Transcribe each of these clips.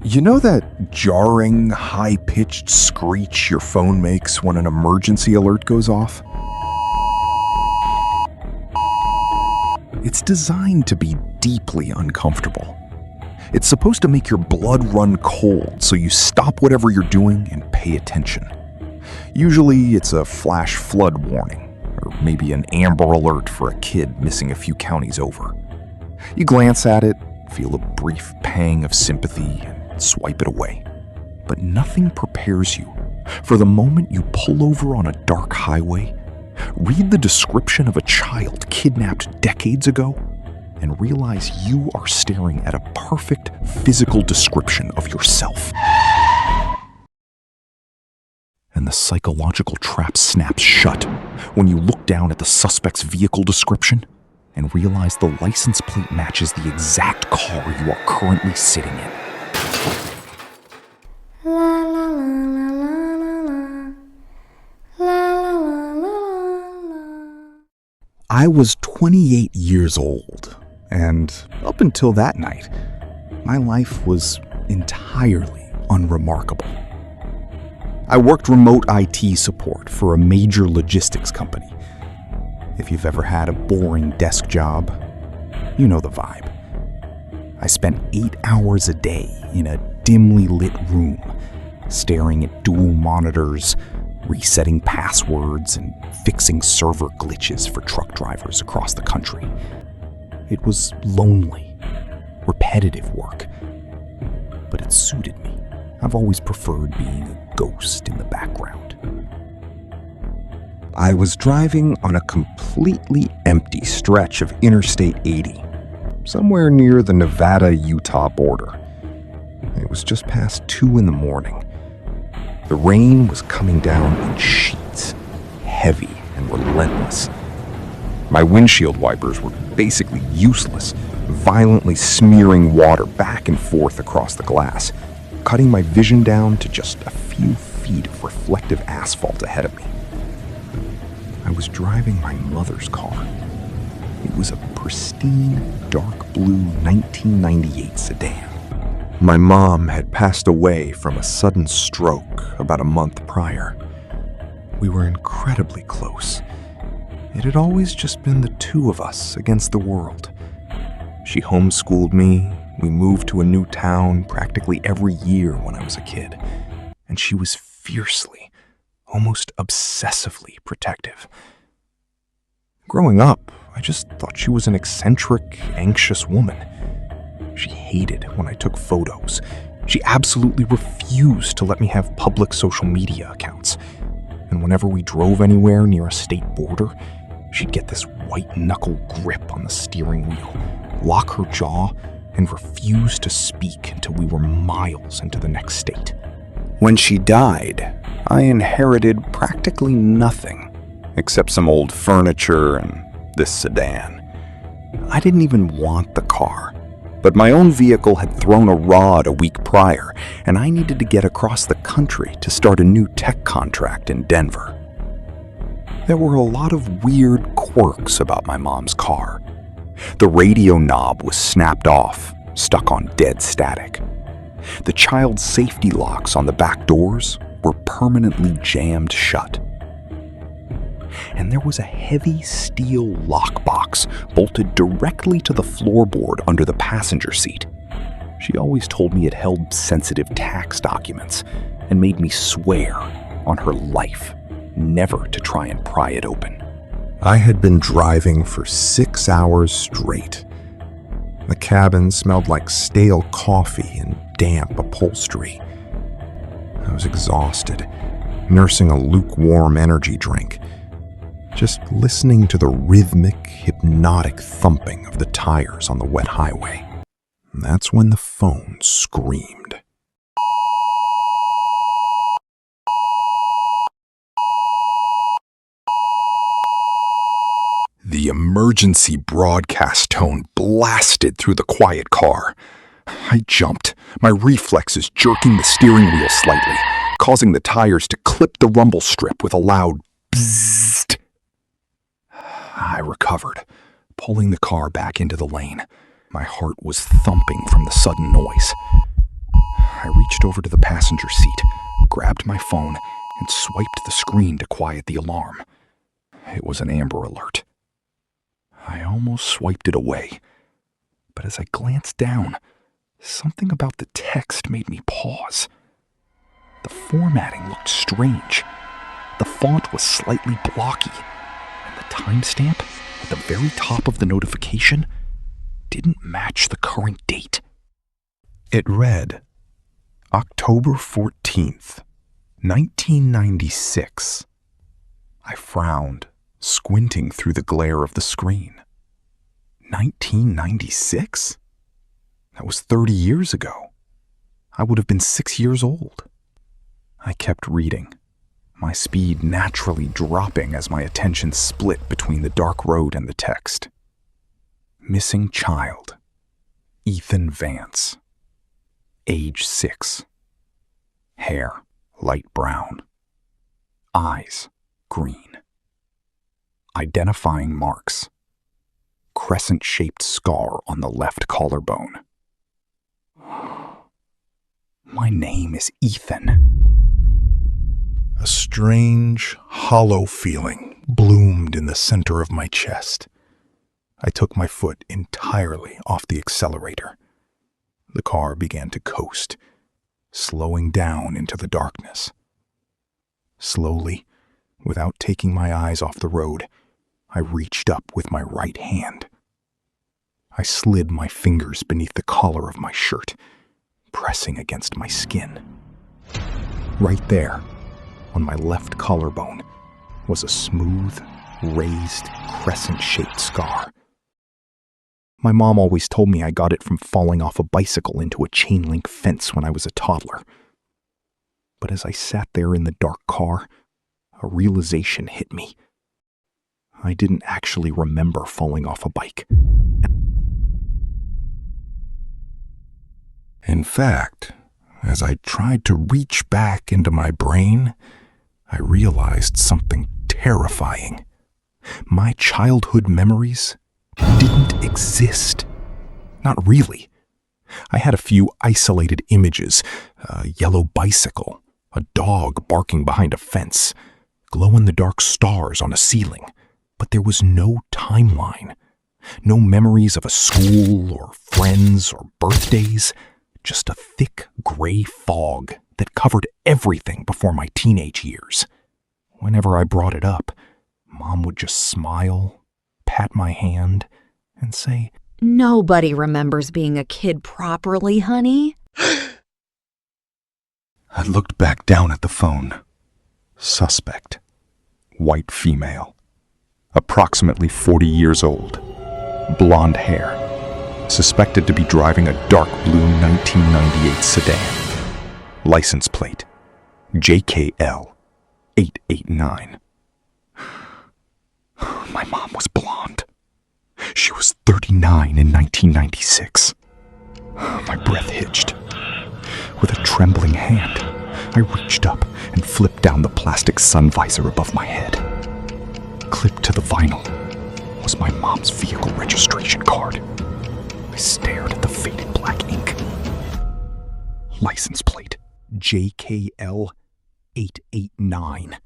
You know that jarring, high-pitched screech your phone makes when an emergency alert goes off? It's designed to be deeply uncomfortable. It's supposed to make your blood run cold so you stop whatever you're doing and pay attention. Usually it's a flash flood warning, or maybe an amber alert for a kid missing a few counties over. You glance at it, feel a brief pang of sympathy, and swipe it away. But nothing prepares you for the moment you pull over on a dark highway, read the description of a child kidnapped decades ago, and realize you are staring at a perfect physical description of yourself. And the psychological trap snaps shut when you look down at the suspect's vehicle description and realize the license plate matches the exact car you are currently sitting in. La la la la la la la la la la la. I was 28 years old, and up until that night, my life was entirely unremarkable. I worked remote IT support for a major logistics company. If you've ever had a boring desk job, you know the vibe. I spent 8 hours a day in a dimly lit room, staring at dual monitors, resetting passwords, and fixing server glitches for truck drivers across the country. It was lonely, repetitive work, but it suited me. I've always preferred being a ghost in the background. I was driving on a completely empty stretch of Interstate 80, somewhere near the Nevada-Utah border. It was just past 2 in the morning. The rain was coming down in sheets, heavy and relentless. My windshield wipers were basically useless, violently smearing water back and forth across the glass, cutting my vision down to just a few feet of reflective asphalt ahead of me. I was driving my mother's car. It was a pristine, dark blue 1998 sedan. My mom had passed away from a sudden stroke about a month prior. We were incredibly close. It had always just been the two of us against the world. She homeschooled me. We moved to a new town practically every year when I was a kid. And she was fiercely, almost obsessively protective. Growing up, I just thought she was an eccentric, anxious woman. She hated when I took photos. She absolutely refused to let me have public social media accounts. And whenever we drove anywhere near a state border, she'd get this white-knuckle grip on the steering wheel, lock her jaw, and refuse to speak until we were miles into the next state. When she died, I inherited practically nothing, except some old furniture and this sedan. I didn't even want the car, but my own vehicle had thrown a rod a week prior, and I needed to get across the country to start a new tech contract in Denver. There were a lot of weird quirks about my mom's car. The radio knob was snapped off, stuck on dead static. The child safety locks on the back doors were permanently jammed shut. And there was a heavy steel lockbox bolted directly to the floorboard under the passenger seat. She always told me it held sensitive tax documents and made me swear on her life never to try and pry it open. I had been driving for 6 hours straight. The cabin smelled like stale coffee and damp upholstery. I was exhausted, nursing a lukewarm energy drink, just listening to the rhythmic, hypnotic thumping of the tires on the wet highway. And that's when the phone screamed. The emergency broadcast tone blasted through the quiet car. I jumped, my reflexes jerking the steering wheel slightly, causing the tires to clip the rumble strip with a loud bzzzt. I recovered, pulling the car back into the lane. My heart was thumping from the sudden noise. I reached over to the passenger seat, grabbed my phone, and swiped the screen to quiet the alarm. It was an Amber Alert. I almost swiped it away, but as I glanced down, something about the text made me pause. The formatting looked strange. The font was slightly blocky, and the timestamp at the very top of the notification didn't match the current date. It read, October 14th, 1996. I frowned, squinting through the glare of the screen. 1996? That was 30 years ago. I would have been 6 years old. I kept reading, my speed naturally dropping as my attention split between the dark road and the text. Missing child, Ethan Vance. Age 6. Hair, light brown. Eyes, green. Identifying marks. Crescent-shaped scar on the left collarbone. My name is Ethan. A strange, hollow feeling bloomed in the center of my chest. I took my foot entirely off the accelerator. The car began to coast, slowing down into the darkness. Slowly, without taking my eyes off the road, I reached up with my right hand. I slid my fingers beneath the collar of my shirt, pressing against my skin. Right there, on my left collarbone, was a smooth, raised, crescent-shaped scar. My mom always told me I got it from falling off a bicycle into a chain-link fence when I was a toddler. But as I sat there in the dark car, a realization hit me. I didn't actually remember falling off a bike. In fact, as I tried to reach back into my brain, I realized something terrifying. My childhood memories didn't exist. Not really. I had a few isolated images, a yellow bicycle, a dog barking behind a fence, glow-in-the-dark stars on a ceiling, but there was no timeline, no memories of a school or friends or birthdays, just a thick gray fog that covered everything before my teenage years. Whenever I brought it up, Mom would just smile, pat my hand, and say, "Nobody remembers being a kid properly, honey." I looked back down at the phone. Suspect. White female. Approximately 40 years old. Blonde hair. Suspected to be driving a dark blue 1998 sedan. License plate. JKL 889. My mom was blonde. She was 39 in 1996. My breath hitched. With a trembling hand, I reached up and flipped down the plastic sun visor above my head. Clipped to the vinyl was my mom's vehicle registration card. I stared at the faded black ink. License plate JKL 889.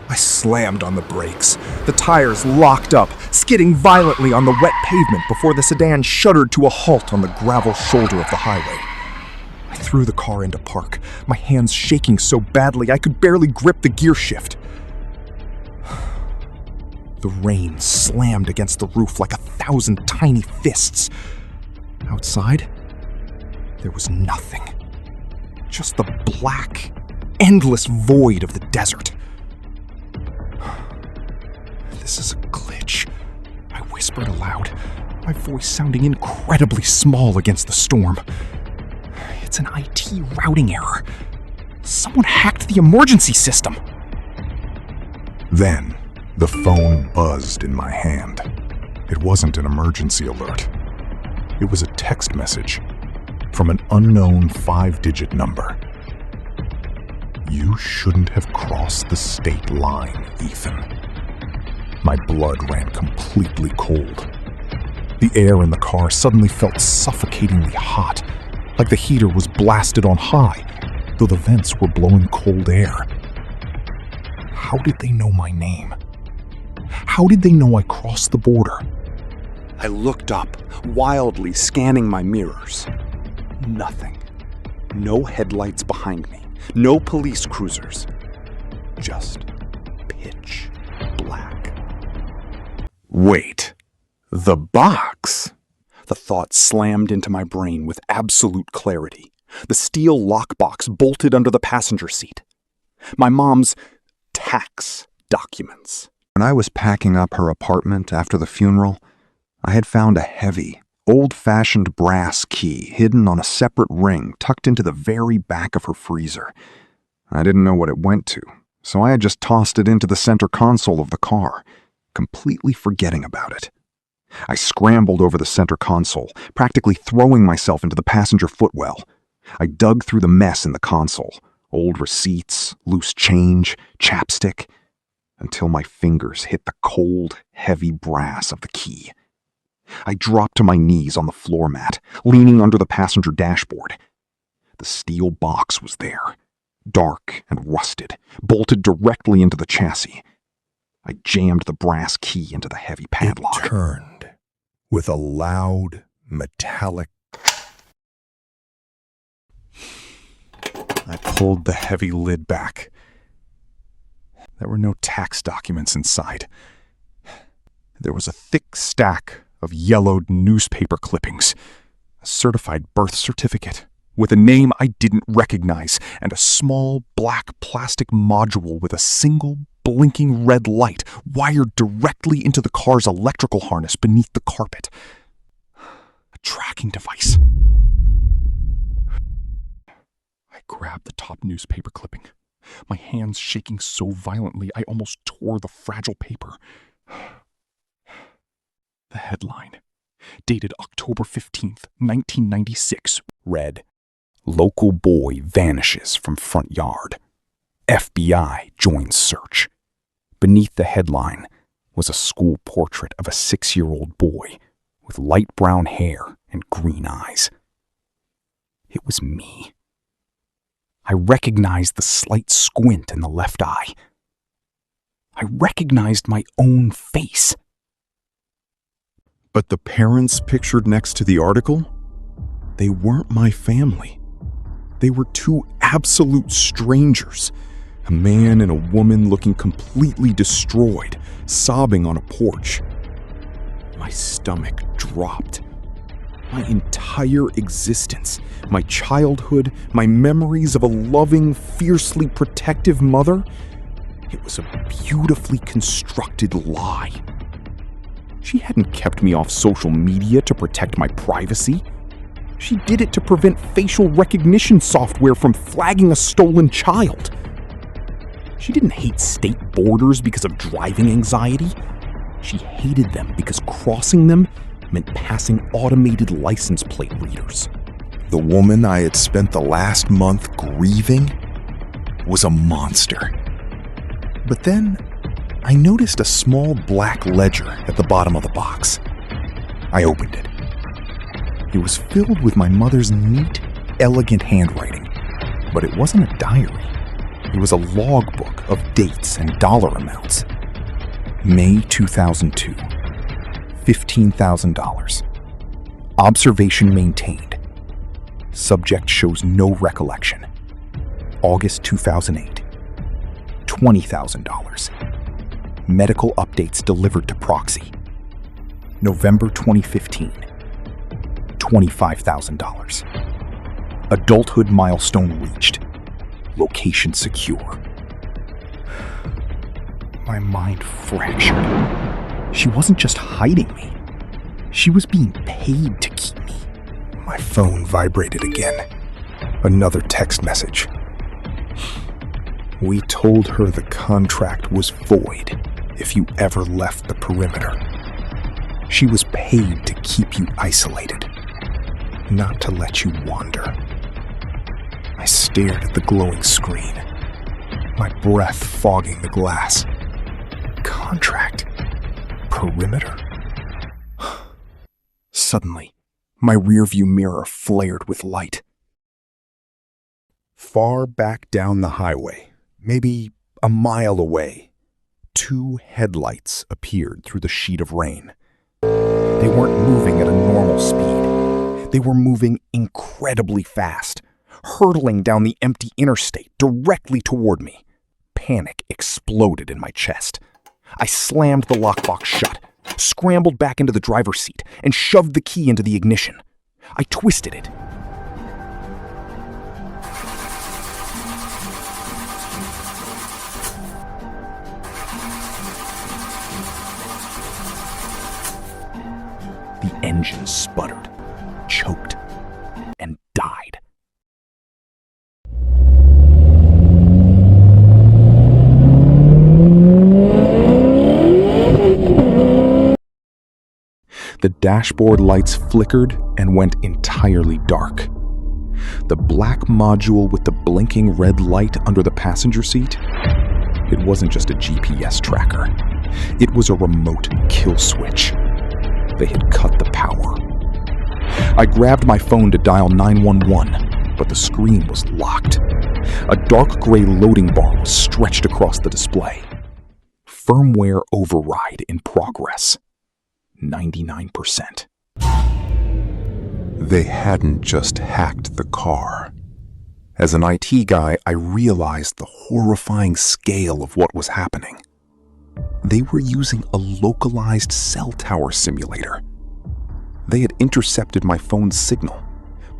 I slammed on the brakes. The tires locked up, skidding violently on the wet pavement before the sedan shuddered to a halt on the gravel shoulder of the highway. I threw the car into park, my hands shaking so badly I could barely grip the gear shift. The rain slammed against the roof like 1,000 tiny fists. Outside, there was nothing. Just the black, endless void of the desert. This is a glitch, I whispered aloud, my voice sounding incredibly small against the storm. It's an IT routing error. Someone hacked the emergency system. Then, the phone buzzed in my hand. It wasn't an emergency alert. It was a text message from an unknown 5-digit number. You shouldn't have crossed the state line, Ethan. My blood ran completely cold. The air in the car suddenly felt suffocatingly hot, like the heater was blasted on high, though the vents were blowing cold air. How did they know my name? How did they know I crossed the border? I looked up, wildly scanning my mirrors. Nothing. No headlights behind me. No police cruisers. Just pitch black. Wait. The box? The thought slammed into my brain with absolute clarity. The steel lockbox bolted under the passenger seat. My mom's tax documents. When I was packing up her apartment after the funeral, I had found a heavy, old-fashioned brass key hidden on a separate ring tucked into the very back of her freezer. I didn't know what it went to, so I had just tossed it into the center console of the car, completely forgetting about it. I scrambled over the center console, practically throwing myself into the passenger footwell. I dug through the mess in the console, old receipts, loose change, chapstick, until my fingers hit the cold, heavy brass of the key. I dropped to my knees on the floor mat, leaning under the passenger dashboard. The steel box was there, dark and rusted, bolted directly into the chassis. I jammed the brass key into the heavy padlock. It turned with a loud, metallic. I pulled the heavy lid back. There were no tax documents inside. There was a thick stack of yellowed newspaper clippings, a certified birth certificate with a name I didn't recognize, and a small black plastic module with a single blinking red light wired directly into the car's electrical harness beneath the carpet. A tracking device. I grabbed the top newspaper clipping, my hands shaking so violently I almost tore the fragile paper. The headline, dated October 15th, 1996, read, "Local boy vanishes from front yard. FBI joins search." Beneath the headline was a school portrait of a 6-year-old boy with light brown hair and green eyes. It was me. I recognized the slight squint in the left eye. I recognized my own face. But the parents pictured next to the article, they weren't my family. They were two absolute strangers, a man and a woman looking completely destroyed, sobbing on a porch. My stomach dropped. My entire existence, my childhood, my memories of a loving, fiercely protective mother, it was a beautifully constructed lie. She hadn't kept me off social media to protect my privacy. She did it to prevent facial recognition software from flagging a stolen child. She didn't hate state borders because of driving anxiety. She hated them because crossing them meant passing automated license plate readers. The woman I had spent the last month grieving was a monster. But then I noticed a small black ledger at the bottom of the box. I opened it. It was filled with my mother's neat, elegant handwriting, but it wasn't a diary. It was a logbook of dates and dollar amounts. May 2002, $15,000. Observation maintained. Subject shows no recollection. August 2008, $20,000. Medical updates delivered to proxy. November 2015, $25,000. Adulthood milestone reached. Location secure. My mind fractured. She wasn't just hiding me. She was being paid to keep me. My phone vibrated again. Another text message. We told her the contract was void if you ever left the perimeter. She was paid to keep you isolated, not to let you wander. I stared at the glowing screen, my breath fogging the glass. Contract? Perimeter? Suddenly, my rearview mirror flared with light. Far back down the highway, maybe a mile away, 2 headlights appeared through the sheet of rain. They weren't moving at a normal speed. They were moving incredibly fast, hurtling down the empty interstate directly toward me. Panic exploded in my chest. I slammed the lockbox shut, scrambled back into the driver's seat, and shoved the key into the ignition. I twisted it. The engine sputtered, choked, and died. The dashboard lights flickered and went entirely dark. The black module with the blinking red light under the passenger seat, it wasn't just a GPS tracker. It was a remote kill switch. They had cut the power. I grabbed my phone to dial 911, but the screen was locked. A dark gray loading bar was stretched across the display. Firmware override in progress. 99%. They hadn't just hacked the car. As an IT guy, I realized the horrifying scale of what was happening. They were using a localized cell tower simulator. They had intercepted my phone's signal,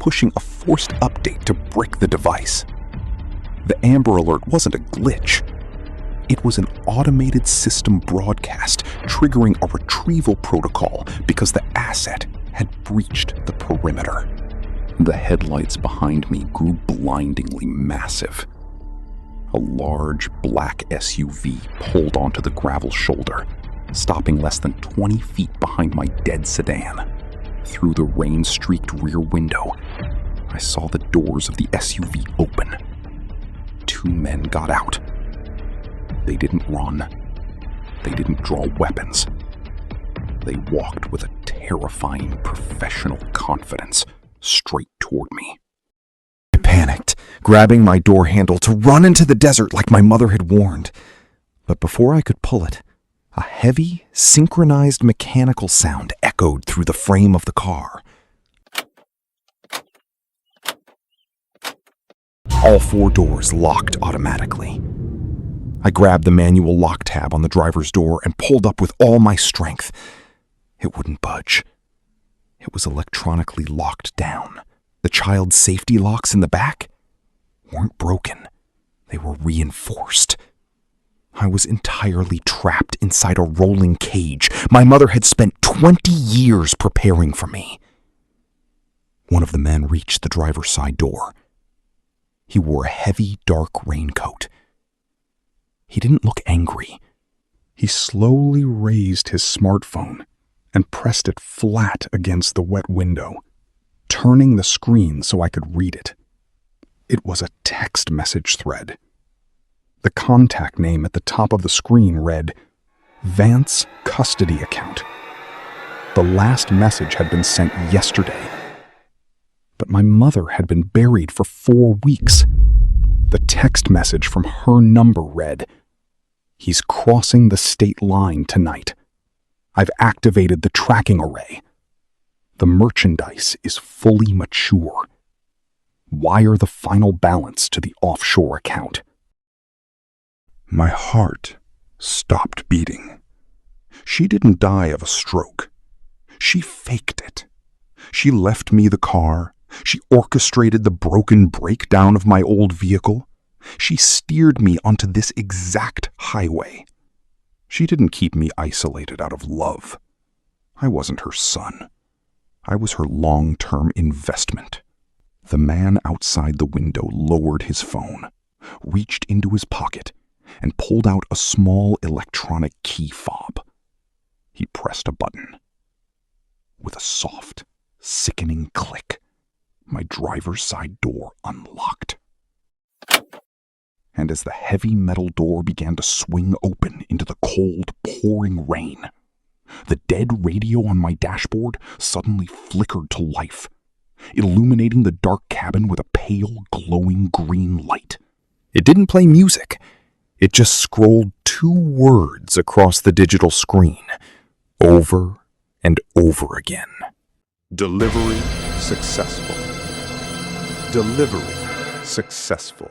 pushing a forced update to brick the device. The Amber Alert wasn't a glitch. It was an automated system broadcast triggering a retrieval protocol because the asset had breached the perimeter. The headlights behind me grew blindingly massive. A large black SUV pulled onto the gravel shoulder, stopping less than 20 feet behind my dead sedan. Through the rain-streaked rear window, I saw the doors of the SUV open. 2 men got out. They didn't run. They didn't draw weapons. They walked with a terrifying professional confidence straight toward me. I panicked, grabbing my door handle to run into the desert like my mother had warned. But before I could pull it, a heavy, synchronized mechanical sound echoed through the frame of the car. All 4 doors locked automatically. I grabbed the manual lock tab on the driver's door and pulled up with all my strength. It wouldn't budge. It was electronically locked down. The child safety locks in the back weren't broken. They were reinforced. I was entirely trapped inside a rolling cage my mother had spent 20 years preparing for me. One of the men reached the driver's side door. He wore a heavy, dark raincoat. He didn't look angry. He slowly raised his smartphone and pressed it flat against the wet window, turning the screen so I could read it. It was a text message thread. The contact name at the top of the screen read, Vance Custody Account. The last message had been sent yesterday. But my mother had been buried for 4 weeks. The text message from her number read, He's crossing the state line tonight. I've activated the tracking array. The merchandise is fully mature. Wire the final balance to the offshore account. My heart stopped beating. She didn't die of a stroke. She faked it. She left me the car. She orchestrated the broken breakdown of my old vehicle. She steered me onto this exact highway. She didn't keep me isolated out of love. I wasn't her son. I was her long-term investment. The man outside the window lowered his phone, reached into his pocket, and pulled out a small electronic key fob. He pressed a button. With a soft, sickening click, my driver's side door unlocked. And as the heavy metal door began to swing open into the cold, pouring rain, The dead radio on my dashboard suddenly flickered to life, illuminating the dark cabin with a pale, glowing green light. It didn't play music. It just scrolled 2 words across the digital screen, over and over again. Delivery successful. Delivery successful.